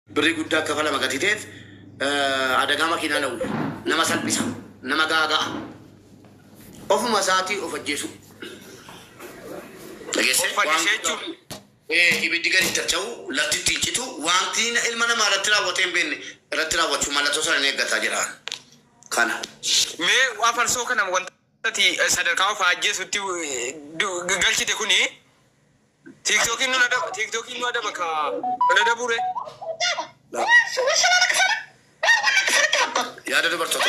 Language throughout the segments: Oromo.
بري قد كفلا مقاتيتيف أدقاما كنا لو نما سلبسا نما غاغا أوف مساتي أوف الجيسو ibiddi gadi tachau latti tincitu wanti na ilma nama ratira woten benne ratira wachu malato sana ne gata jira kana me wa farso kana wantati sadarka fa jesuti galchite kuni tiktok inu da baka da bure ya da barto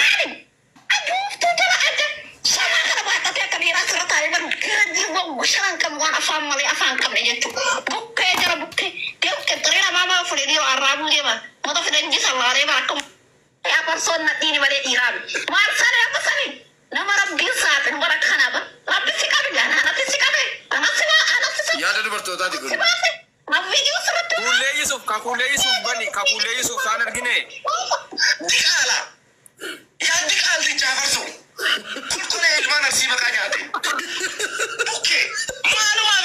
وشان كم وانا افهم مالي افهم كم نجت بوك جرى بوك كيف كطريقه ما فريديو عرابو ليما ما تفيد نجي سلاري معكم يا برسون نتيني مالي ايران ما ارسل يا بسني لما ربي ساعه مبارك خنابه ربي سكابي انا سكابي انا سوا يا ده برتو تادي كل ما فيديو سرت كولي يوسف بني كولي يوسف كان ارجني ديكالا يا ديكال دي جافرسو كل المان نسيبه كاجاتي اوكي مالو ما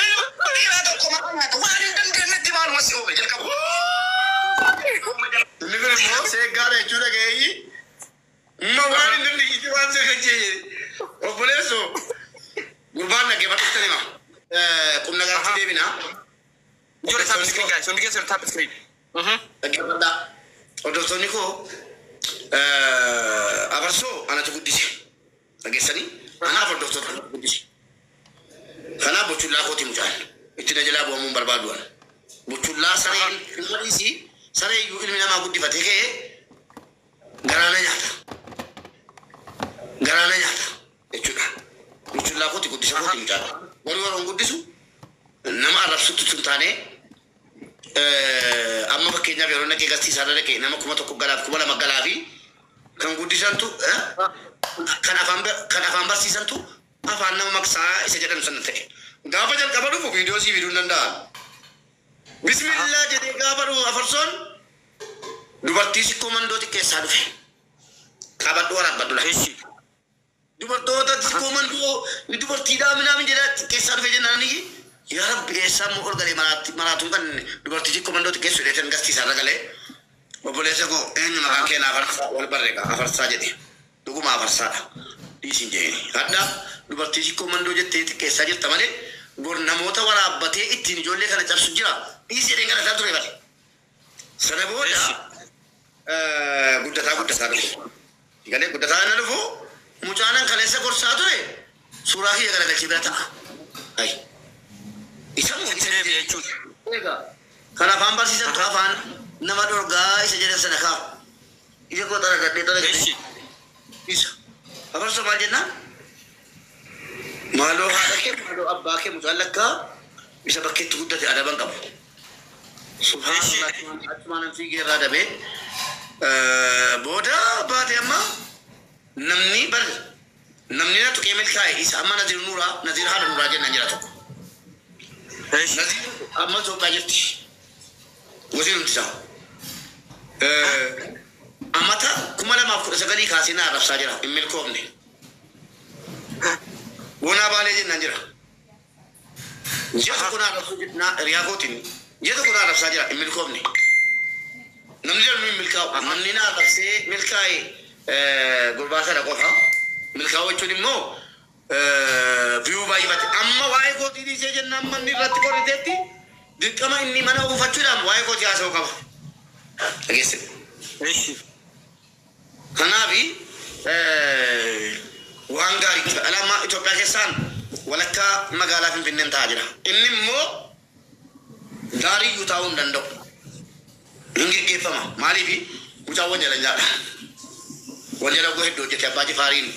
في لا تقوم انا واني دنجن دي مالو مسيو بجلكم نقول مو سيغاري جوده جاي ما واني دنجن دي وان سيجي وبلسو غربان نگه بتستني ما كم نغا تي بينا جوده تاب سكرين جاي سونيكي سر تاب سكرين اجبدا ودوتونيكو ابرسو انا تقديش اجسني انا فردوتو تقديش خنا بوچولا خوتي مجال اتنا جلاب ومن بربادوان بوچولا سري المريسي سري علمنا ما قد فتحه غرانا نياتا اتنا بوچولا خوتي قديش خوتي مجال ورورون قديسو نما عرفت تنتاني اما بكينا بيرونا كي غستي سارا كي نما كما تو غلاف كما لما غلافي كان قديسانتو كان افام برسيسانتو afaan nama maksaa isa jedhan san ta'e gaafa jalqaba dhufu viidiyoo si viiduun danda'an bismillah jedhee gaafa dhufu afarsoon dubartii si komandooti keessaa dhufe qabadhu waraabadhu laheessi dubartoota si komandoo ni dubartii dhaaminaamin jedha keessaa dhufe jennaani yaa rabbi eessaa moo ol galee maraatuun kan dubartii si komandooti keessu hidheetan gastiisaa ragalee obboleessa koo eenyu maqaan keenaa afarsaa wal barreega afarsaa jedhe dhuguma afarsaadha dhiisin jeeni hadda dubartii si komandoo jettee keessaa jirta malee gor namoota waraabbatee ittiin ijoollee kana cabsu jira dhiisi jedheen galataa ture bale sana booda guddataa dhufu galee guddataa na dhufu mucaanan kaleessa gorsaa ture suuraa kiyya garagalchee bira ta'a ay isa muutee jechuudha kan afaan barsiisan afaan nama dorgaa isa jedhan sana kaa ija koo xaragadhee isa afarso maal jennaan مالو هذا كيف مالو أبا كيف متعلقة bisa bakket guddaa ta'e adaban qabu. Subhanallah atumaan fi geerraa dabee booda baate amma namni na tuqee milkaa'e isa amma Naziir Nuuraa Naziir haadha Nuuraa jennaan jira tokko. Naziir amma Itoophiyaa jirti. Wasiin nuti isaa. Ammata 2019 kaasee na arrabsaa jira hin milkoomne. Wona baalee jennaan jira. Jeta kuna arrabsuu jennaa riyaakotiin jeta kuna arrabsaa jira hin milkoomne. Namni jedhamu hin milkaa'u namni na arrabsee milkaa'e gurbaa sana qofa milkaa'u jechuun immoo viyuu baay'ifate amma waa'ee kootii dhiisee jennaan manni irratti qorriteetti dirqama inni mana ufachuudhaan waa'ee kootii haasa'u qaba. Dhageesse. Kanaafi waan gaarii alama Itoophiyaa keessaan walakkaa magaalaa Finfinneen ta'aa jira. Inni immoo gaarii iyyuu ta'uu hin danda'u. Hin geggeeffama. Maaliif mucaa wanjalanyaadha. Wanjala hedduu hojjete Abbaa Jifaariin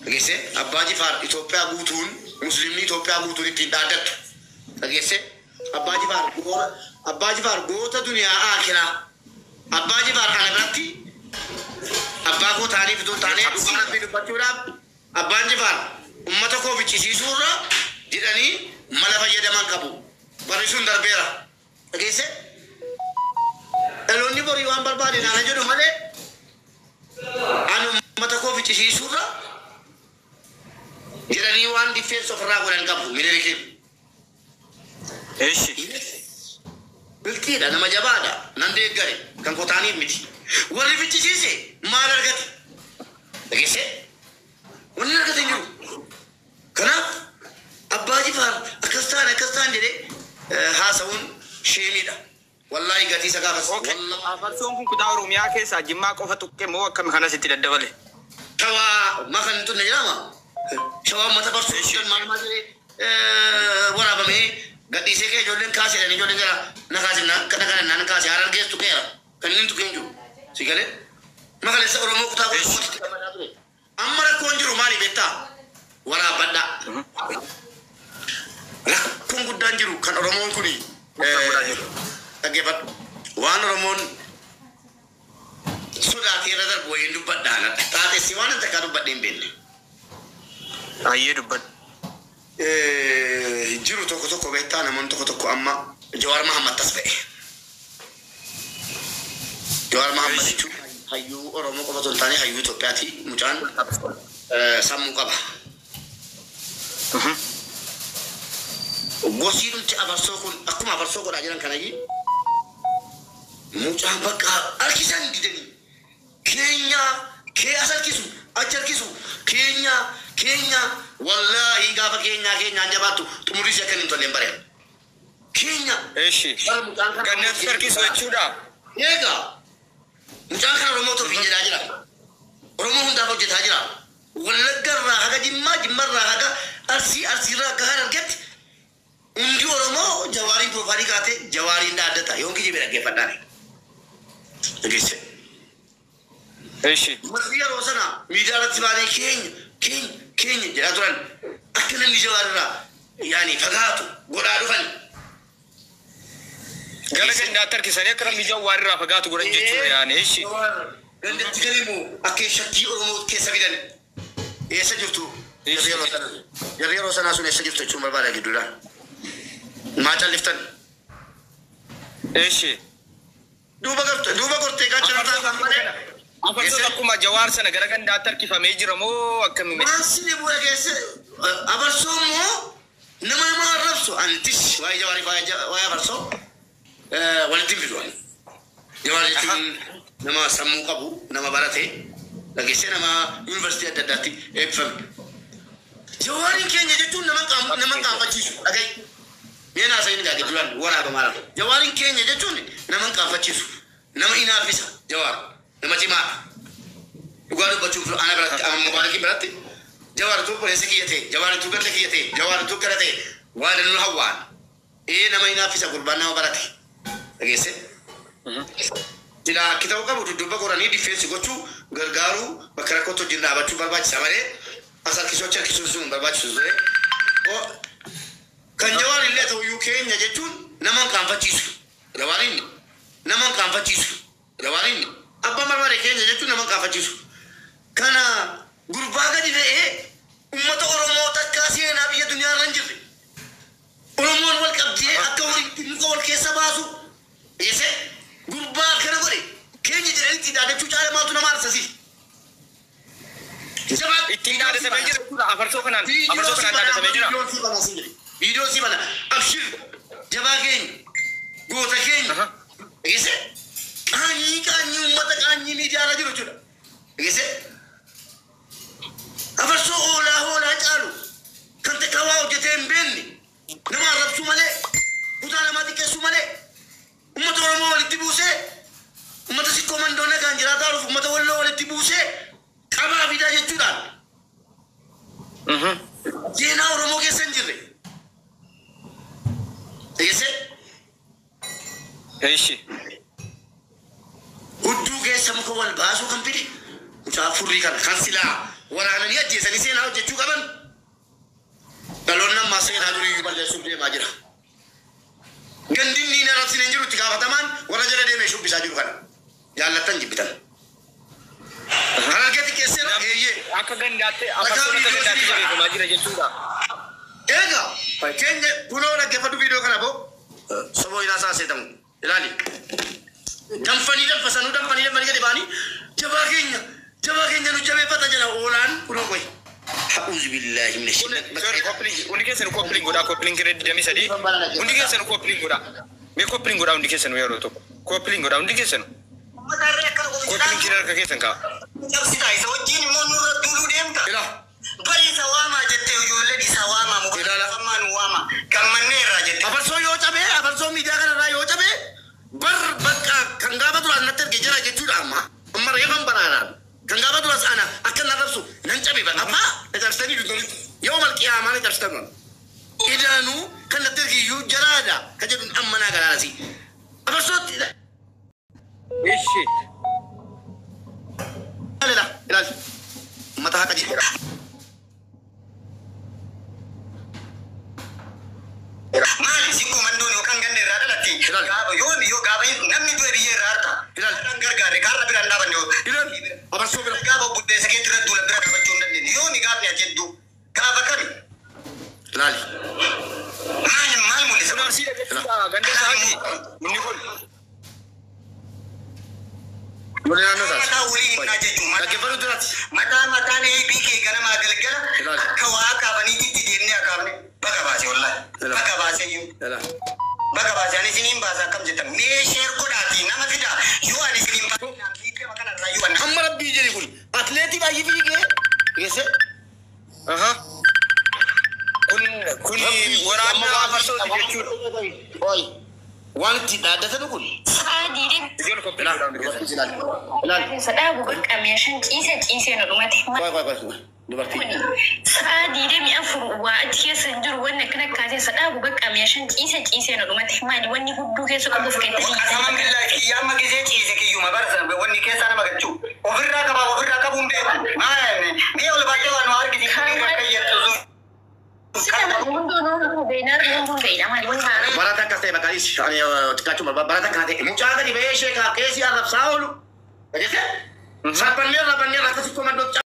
dhageesse. Abbaa Jifaar Itoophiyaa guutuun musliimni Itoophiyaa guutuun ittiin dhaaddattu dhageesse. Abbaa Jifaar goota duniyaa aakiraa. Abbaa Jifaar kana biratti abbaa koo taanii fituun taanee dhugaa rabbii dubbachuudhaaf Abbaan Jifaar ummata koo ficcisiisuurra jedhanii mala fayyadaman qabu. Barrisuun darbeera. Dhageesse. Dhaloonni borii waan barbaade naana jedhu malee ani ummata koo ficcisiisuurra jedhanii waan diffeensa ofirraa godhan qabu Minilikiin. Biltiidha nama jabaadha nan deeggare kan kotaaniif miti. Warri fichisiise maal argate? Dhageesse? Wanni argate hin jiru. Kanaaf abbaa Jifaar akkas ta'an jedhee haasa'uun sheemiidha. Wallahi gatii isa gaafas. Afarsoon kun kutaa Oromiyaa keessaa Jimmaa qofa tuqqe moo akkam kanas itti daddabale? Shawaa makan tunne jedhama. Shawaa mata farsoo maal jedhee waraabamee gadhiisee kee ijoolleen kaasee ijoolleen gara na kaasee kana kaasee harar geessu keera kan inni tuqeen jiru. Si galee makaleessa Oromoo kutaa kutuutti gammadaa ture. Amma rakkoon jiru maali beektaa? Waraabadhaa. Rakkoon guddaan jiru kan Oromoon kuni dhaggeeffadhu. Waan Oromoon sodaatee irra darbu wayiin dubbadhaan taatessi waan hin takkaa dubbadhee hin beekne. Ayyee dubbadhu. Jiru tokko beektaa namoonni tokko amma Jawaar Mahammad tas ba'e. Jawaar Mahammad jechuun hayyuu Oromoo qofa osoo hin taane hayyuu Itoophiyaati. Mucaan sammuu qaba. Gosii nuti abarsoo kun akkuma abarsoo godhaa jiran kanayyi mucaan bakka harkisan didanii kee as harkisu achi harkisu keenya wallahi gaafa keenyaan jabaattu xumurri ishee akka hin tolleen bareeda. Keenya. Eeshi. Gannas harkisu jechuudha. Eegaa mucaan kana Oromoo tolfii jedhaa jira. Oromoo hundaaf hojjetaa jira. Wallaggarraa haga jimmarraa haga arsiirraa akka kan argetti hundi Oromoo Jawaarii profaanii kaatee Jawaariin dhaaddata yoonki jibee dhaggeeffadhaan. Dhageesse. Eeshi. Marti yeroo sana miidiyaa irratti baanee keenya jedhaa turan akka namni Jawaarirraa yaani fagaatu godhaa dhufan. Gara gandaatti harkisanii akka namni Jawaarirraa fagaatu godhan jechuudha yaani eeshi. Gandatti galiimoo akka shakkii Oromoo keessa fidan eessa jirtu? Jarri yeroo sanaa sun eessa jirtu jechuun barbaada gidduudhaan. Maa calliftan? Eeshi. Duuba gortee gaachana taa'an malee. Afarsoon akkuma Jawaar sana gara gandaatti harkifamee jira moo akkamiin? Maasni bu'aa keessa abarsoon moo nama arrabsu antis waa'ee Jawaarii waa'ee abarsoo walitti hin fidu. Jawaar jechuun nama sammuu qabu nama barate dhageessee nama yuunivarsiitii adda addaatti eebbifame. Jawaariin keenya jechuun nama qaanfachiisu dhaga'i. Meen haasa'in gaa gidduudhaan waraaba maala. Jawaariin keenya jechuun nama qaanfachiisu nama inaaffisa Jawaar nama cimaadha. Dhugaa dubbachuuf ana biratti amma mubaarakii biratti Jawaaritu qoleessa kiyya ta'e Jawaaritu ganda kiyya ta'e Jawaaritu gara ta'e waa danuu hawwaan nama inaaffisa gurbaan nama barate dhageessee. Jila kita qabu dudduba qoranii difeensi gochuu gargaaruu bakka rakkootti wajjin dhaabachuu barbaachisa malee as harkisuu sun barbaachisu ture. Kan Jawaar illee ta'uyyuu keenya jechuun nama qaanfachiisu. Jawaariin nama qaanfachiisu. Jawaariin abbaa barbaade keenya jechuun nama qaanfachiisu. Kana gurbaa gadi ta'ee uummata Oromoo takkaa seenaa biyya duniyaa irra hin jirre. Oromoon wal qabdee akka muka wal keessa baasu. Eessee gurbaa kana godhe keenya jedhanitti dhaadachuu caala maaltu nama arsasi. Ittiin dhaadatamee jira jechuudha. Afarsoo kanaan dhaadatamee jira. Viidiyoo si bana abshir jabaa keenya goota keenya eessee qaanyii uummata qaanyii miidiyaa jiru jechuudha. Eessee afarsoo hoolaa caalu kan takka waa hojjetee hin beekne nama arrabsuu malee kutaa namaa xiqqeessuu malee ummata Oromoo walitti buusee ummata sikkoo mandoonna kan jiraataa dhufu ummata Walloo walitti buusee qabaa fidaa jechuudhaan. Seenaa Oromoo keessa hin jirre. Eessee? Eeshi. Hudduu keessa muka wal baasuu kan fide mucaa furrii kana kan silaa waraananii ajjeesanii seenaa hojjechuu qaban dhaloonni ammaa seenaa durii balleessuuf deemaa jira. Gandin ni narrabsine hin jiru itti gaafatamaan warra jala deemee shubbisaa jiru kana jaallattan jibbitan. Kan argate keessee eeyyee. Akka gandaatti afarsoon akka gandaatti jabeeffamaa jira jechuudha. Egaa keenya kunoo dhaggeeffadhu viidiyoo kana boo soboo ilaasaa seetamu ilaali. Danfanii gadi baanii jabaa keenya nu jabeeffata jala oolaan kunoo qoy. A'uuzu billaahi mina shaytaan. Hundi keessan koppiliin godhaa koppiliin kireedii damii sadii. Hundi keessan koppiliin godhaa. Mee koppiliin godhaa hundi keessan yeroo tokko. Koppiliin godhaa hundi keessan. Kotiin kira harka keessan kaa. Cabsitaa isa wajjin immoo nurra duuluu deemta. Bari isa waamaa jettee ijoolleen isa waamaa mukaafammaan waama gammannee irraa jette. Afarsoo yoo cabee afarsoo miidiyaa kanarraa yoo cabee bar bakka kan gaafa duraan natti erge jira jechuudha amma. Amma reefan banaanaan kan gaafa duras ana akka na rabsu nan cabe ba amma na cabsitanii dudduun yoo malqiyaamaa na cabsitan idaanuu kan natti erge iyyuu jaraadha ka jedhuun amma naa galaasi. Afarsootti Ishi. ilaali mataa haqa jira. Maali si kumandoon yookaan ganne irraa dhalatti gaafa yoo gaafa namni du'e biyyee irraa harka kan gargaare kaarra biraan dhaabanne abarsoo bira gaafa buddeessa keetti irra duula bira dhaabachuu hin dandeenye yoo ni gaafni ati hedduu gaafa kami laali maal mul'isa Ganda isaati. Inni kun. mataa waliin himnaa jechuun mataan eebii ganamaa galgala akka waa kaafaniitti deemnee akaafne baga baase wallahi baga baase baga baase ani isiniin baasa akkam jettan meesheer godhaati nama fida yoo ani isiniin baasa fiigee makanarraa yoo anna amma rabbii jedhi kun atleetii baay'ee fiigee geesse Kun waraana afarsooti jechuudha. wanti dhaaddatan kun Saadiidin. Ijoollee kopheedhaan ilaali Sadaabu bakka meeshaan ciisee na dhumate. dubartii Saadiidin mi'a furu waa achi keessa hin jiru wanni akkana kaasee sadaabu bakka meeshaan ciisee na dhumate. Maali wanni hudduu keessa qabuuf keessa Asama billahi kiyyaama gisee ciise kiyyuma barsan wanni keessa nama gachuu ofirraa qabuun beeku maali mee ol baatee waan argiti kan kayyattu barata akkas ta'e bakka ani xiqqaachuma barata kana ta'e mucaa gadi ba'ee ishee keessi arrabsaa oolu